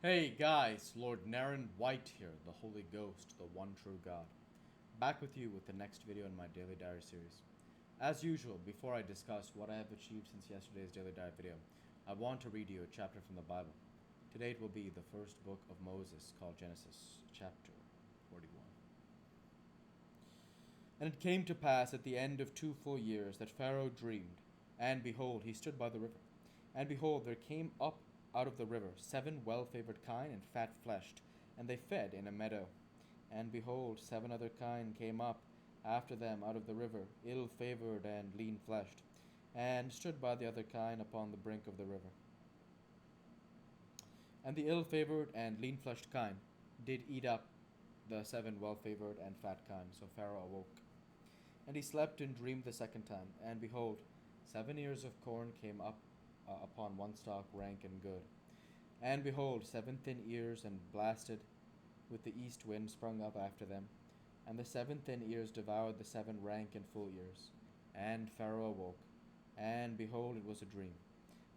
Hey guys, Lord Naren White here, the Holy Ghost, the one true God. Back with you with the next video in my Daily Diary series. As usual, before I discuss what I have achieved since yesterday's Daily Diary video, I want to read you a chapter from the Bible. Today it will be the first book of Moses called Genesis, chapter 41. And it came to pass at the end of 2 full years that Pharaoh dreamed, and behold, he stood by the river. And behold, there came up out of the river 7 well-favored kine and fat-fleshed, and they fed in a meadow. And behold, 7 other kine came up after them out of the river, ill-favored and lean-fleshed, and stood by the other kine upon the brink of the river. And the ill-favored and lean-fleshed kine did eat up the 7 well-favored and fat kine. So Pharaoh awoke. And he slept and dreamed the second time, and behold, 7 ears of corn came up upon one stalk, rank and good. And behold, 7 thin ears and blasted with the east wind sprung up after them. And the 7 thin ears devoured the 7 rank and full ears. And Pharaoh awoke, and behold, it was a dream.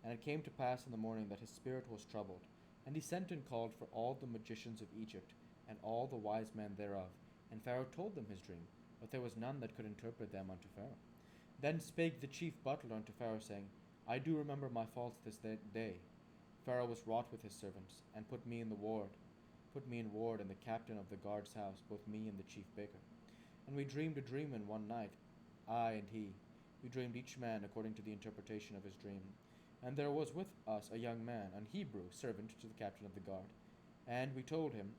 And it came to pass in the morning that his spirit was troubled. And he sent and called for all the magicians of Egypt, and all the wise men thereof. And Pharaoh told them his dream, but there was none that could interpret them unto Pharaoh. Then spake the chief butler unto Pharaoh, saying, I do remember my faults this day. Pharaoh was wroth with his servants, and put me in ward, and the captain of the guard's house, both me and the chief baker. And we dreamed a dream in one night, I and he. We dreamed each man according to the interpretation of his dream. And there was with us a young man, an Hebrew, servant to the captain of the guard. And we told him,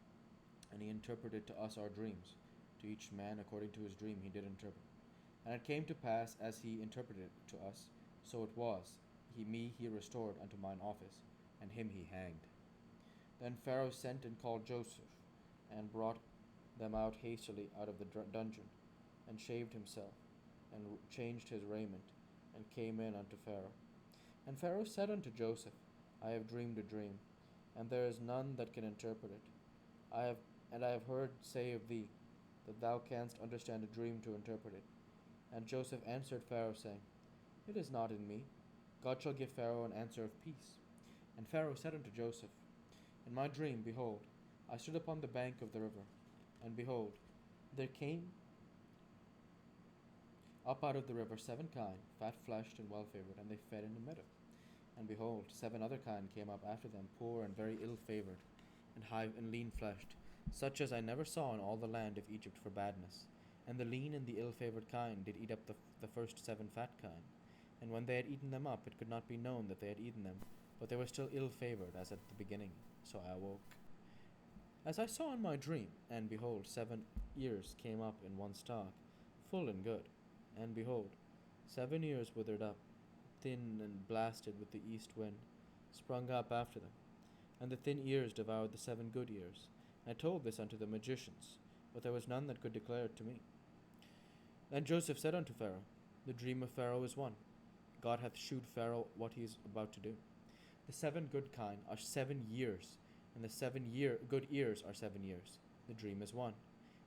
and he interpreted to us our dreams. To each man according to his dream he did interpret. And it came to pass, as he interpreted it to us, so it was. He restored unto mine office, and him he hanged. Then Pharaoh sent and called Joseph, and brought them out hastily out of the dungeon, and shaved himself, and changed his raiment, and came in unto Pharaoh. And Pharaoh said unto Joseph, I have dreamed a dream, and there is none that can interpret it. I have heard say of thee, that thou canst understand a dream to interpret it. And Joseph answered Pharaoh, saying, It is not in me. God shall give Pharaoh an answer of peace. And Pharaoh said unto Joseph, In my dream, behold, I stood upon the bank of the river, and behold, there came up out of the river 7 kine, fat-fleshed and well-favored, and they fed in a meadow. And behold, 7 other kine came up after them, poor and very ill-favored, and high and lean-fleshed, such as I never saw in all the land of Egypt for badness. And the lean and the ill-favored kine did eat up the first 7 fat kine. And when they had eaten them up, it could not be known that they had eaten them, but they were still ill-favored as at the beginning. So I awoke. As I saw in my dream, and behold, 7 ears came up in one stalk, full and good. And behold, 7 ears withered up, thin and blasted with the east wind, sprung up after them. And the thin ears devoured the 7 good ears. I told this unto the magicians, but there was none that could declare it to me. Then Joseph said unto Pharaoh, The dream of Pharaoh is one. God hath shewed Pharaoh what he is about to do. The 7 good kine are 7 years, and the 7 good ears are 7 years. The dream is one.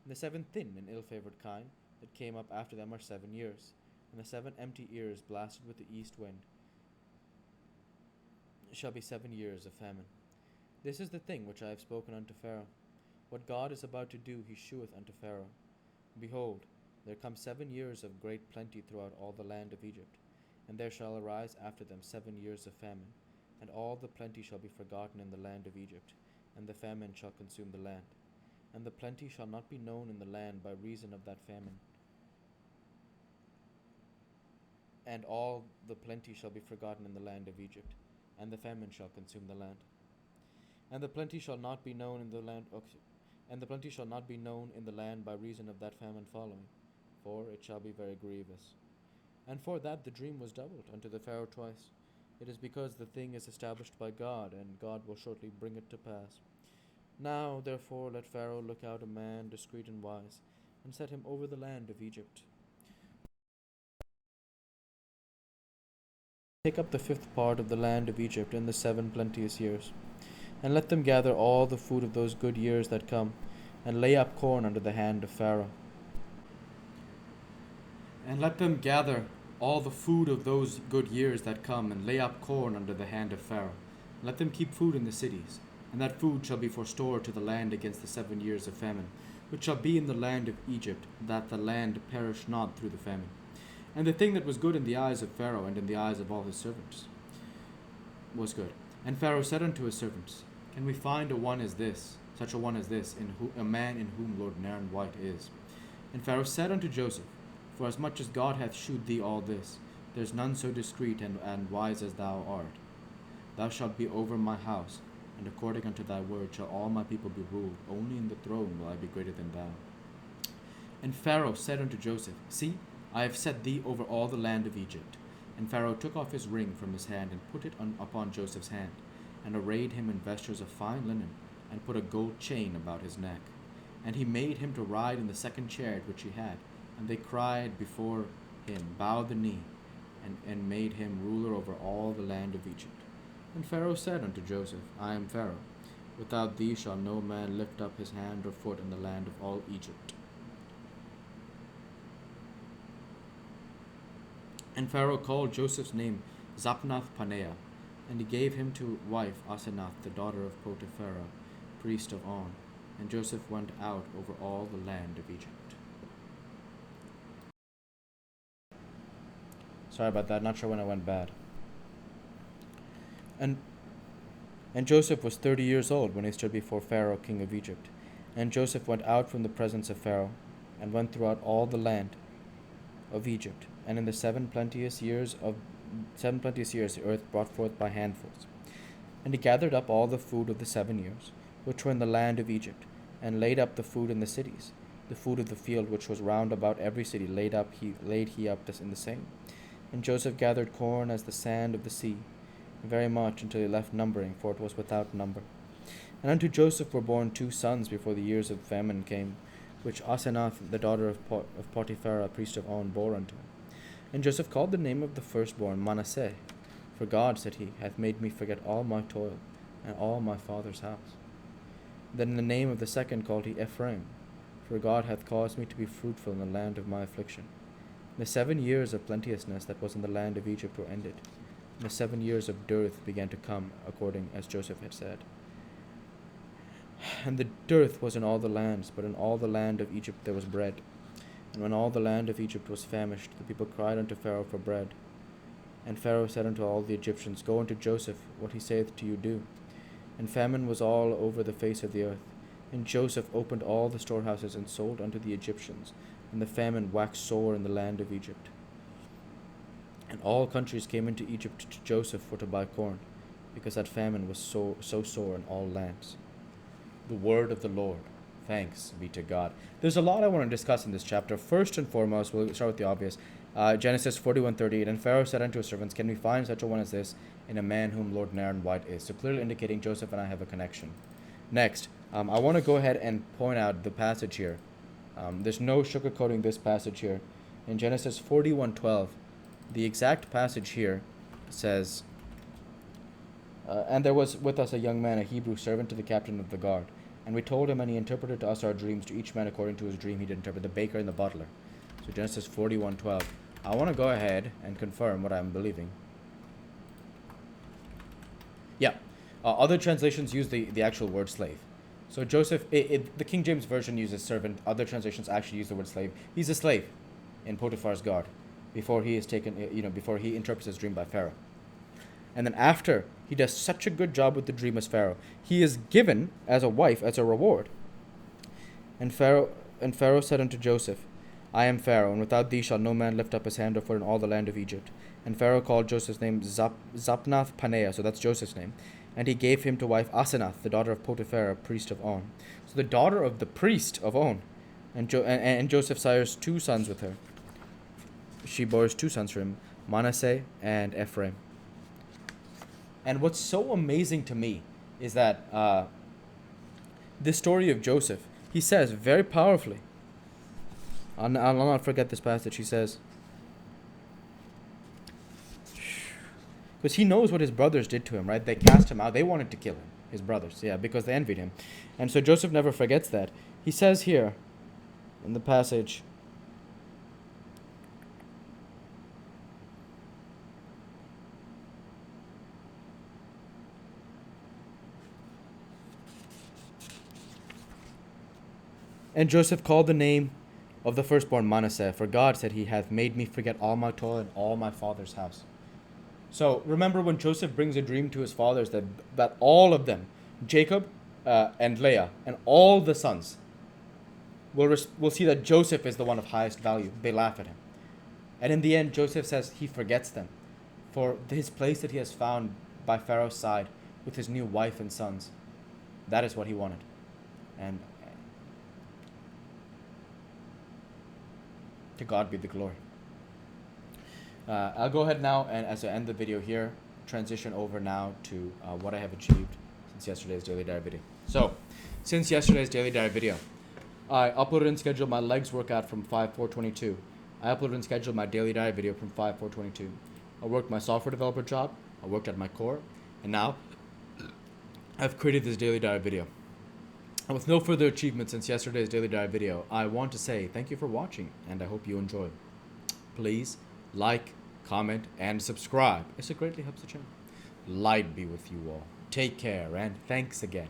And the 7 thin and ill-favored kine that came up after them are 7 years, and the 7 empty ears blasted with the east wind shall be 7 years of famine. This is the thing which I have spoken unto Pharaoh. What God is about to do he sheweth unto Pharaoh. Behold, there come 7 years of great plenty throughout all the land of Egypt, and there shall arise after them 7 years of famine, and all the plenty shall be forgotten in the land of Egypt, and the famine shall consume the land. And the plenty shall not be known in the land by reason of that famine. And all the plenty shall be forgotten in the land of Egypt, and the famine shall consume the land. And the plenty shall not be known in the land by reason of that famine following, for it shall be very grievous. And for that the dream was doubled unto the Pharaoh twice. It is because the thing is established by God, and God will shortly bring it to pass. Now therefore let Pharaoh look out a man discreet and wise, and set him over the land of Egypt. Take up the 5th part of the land of Egypt in the 7 plenteous years, and let them gather all the food of those good years that come, and lay up corn under the hand of Pharaoh. And let them gather all the food of those good years that come, and lay up corn under the hand of Pharaoh. Let them keep food in the cities, and that food shall be forestored to the land against the 7 years of famine, which shall be in the land of Egypt, that the land perish not through the famine. And the thing that was good in the eyes of Pharaoh and in the eyes of all his servants was good. And Pharaoh said unto his servants, Can we find such a one as this, a man in whom Lord Naren White is? And Pharaoh said unto Joseph, For as much as God hath shewed thee all this, there is none so discreet and wise as thou art. Thou shalt be over my house, and according unto thy word shall all my people be ruled. Only in the throne will I be greater than thou. And Pharaoh said unto Joseph, See, I have set thee over all the land of Egypt. And Pharaoh took off his ring from his hand, and put it upon Joseph's hand, and arrayed him in vestures of fine linen, and put a gold chain about his neck. And he made him to ride in the second chariot which he had. And they cried before him, bowed the knee, and made him ruler over all the land of Egypt. And Pharaoh said unto Joseph, I am Pharaoh. Without thee shall no man lift up his hand or foot in the land of all Egypt. And Pharaoh called Joseph's name Zapnath-paneah, and he gave him to wife Asenath, the daughter of Potiphar, priest of On. And Joseph went out over all the land of Egypt. Sorry about that, not sure when I went bad. And Joseph was 30 years old when he stood before Pharaoh, king of Egypt. And Joseph went out from the presence of Pharaoh, and went throughout all the land of Egypt. And in the 7 plenteous years the earth brought forth by handfuls. And he gathered up all the food of the 7 years, which were in the land of Egypt, and laid up the food in the cities. The food of the field which was round about every city laid he up in the same. And Joseph gathered corn as the sand of the sea, very much, until he left numbering, for it was without number. And unto Joseph were born 2 sons before the years of famine came, which Asenath, the daughter of Potiphar, priest of On, bore unto him. And Joseph called the name of the firstborn Manasseh, for God, said he, hath made me forget all my toil, and all my father's house. Then the name of the second called he Ephraim, for God hath caused me to be fruitful in the land of my affliction. The 7 years of plenteousness that was in the land of Egypt were ended, and the 7 years of dearth began to come, according as Joseph had said. And the dearth was in all the lands, but in all the land of Egypt there was bread. And when all the land of Egypt was famished, the people cried unto Pharaoh for bread. And Pharaoh said unto all the Egyptians, Go unto Joseph, what he saith to you do. And famine was all over the face of the earth. And Joseph opened all the storehouses, and sold unto the Egyptians. And the famine waxed sore in the land of Egypt. And all countries came into Egypt to Joseph for to buy corn, because that famine was so sore in all lands. The word of the Lord. Thanks be to God. There's a lot I want to discuss in this chapter. First and foremost, we'll start with the obvious. Genesis 41:38. And Pharaoh said unto his servants, Can we find such a one as this in a man whom Lord Naren White is? So clearly indicating Joseph and I have a connection. Next, I want to go ahead and point out the passage here. There's no sugarcoating this passage here. In Genesis 41:12, the exact passage here says, And there was with us a young man, a Hebrew servant to the captain of the guard. And we told him, and he interpreted to us our dreams, to each man according to his dream he did interpret, the baker and the butler. So Genesis 41:12. I want to go ahead and confirm what I'm believing. Yeah. Other translations use the actual word slave. So Joseph, the King James Version uses servant. Other translations actually use the word slave. He's a slave in Potiphar's guard before he is taken, before he interprets his dream by Pharaoh. And then after he does such a good job with the dream as Pharaoh, he is given as a wife, as a reward. And Pharaoh said unto Joseph, I am Pharaoh, and without thee shall no man lift up his hand or foot in all the land of Egypt. And Pharaoh called Joseph's name Zapnath-paneah, so that's Joseph's name. And he gave him to wife Asenath, the daughter of Potiphar, priest of On. So the daughter of the priest of On. And Joseph sires 2 sons with her. She bores 2 sons for him, Manasseh and Ephraim. And what's so amazing to me is that this story of Joseph, he says very powerfully, I'll not forget this passage, he says, because he knows what his brothers did to him, right? They cast him out. They wanted to kill him, his brothers, because they envied him. And so Joseph never forgets that. He says here in the passage, And Joseph called the name of the firstborn Manasseh, for God said, He hath made me forget all my toil and all my father's house. So remember when Joseph brings a dream to his fathers that all of them, Jacob and Leah, and all the sons, will see that Joseph is the one of highest value. They laugh at him. And in the end, Joseph says he forgets them for his place that he has found by Pharaoh's side with his new wife and sons. That is what he wanted. And to God be the glory. I'll go ahead now and, as I end the video here, transition over now to what I have achieved since yesterday's Daily Diary video. So, since yesterday's Daily Diary video, I uploaded and scheduled my legs workout from 5/4/22. I uploaded and scheduled my Daily Diary video from 5/4/22. I worked my software developer job, I worked at my core, and now I've created this Daily Diary video. And with no further achievement since yesterday's Daily Diary video, I want to say thank you for watching, and I hope you enjoy. Please like, comment, and subscribe. It greatly helps the channel. Light be with you all. Take care, and thanks again.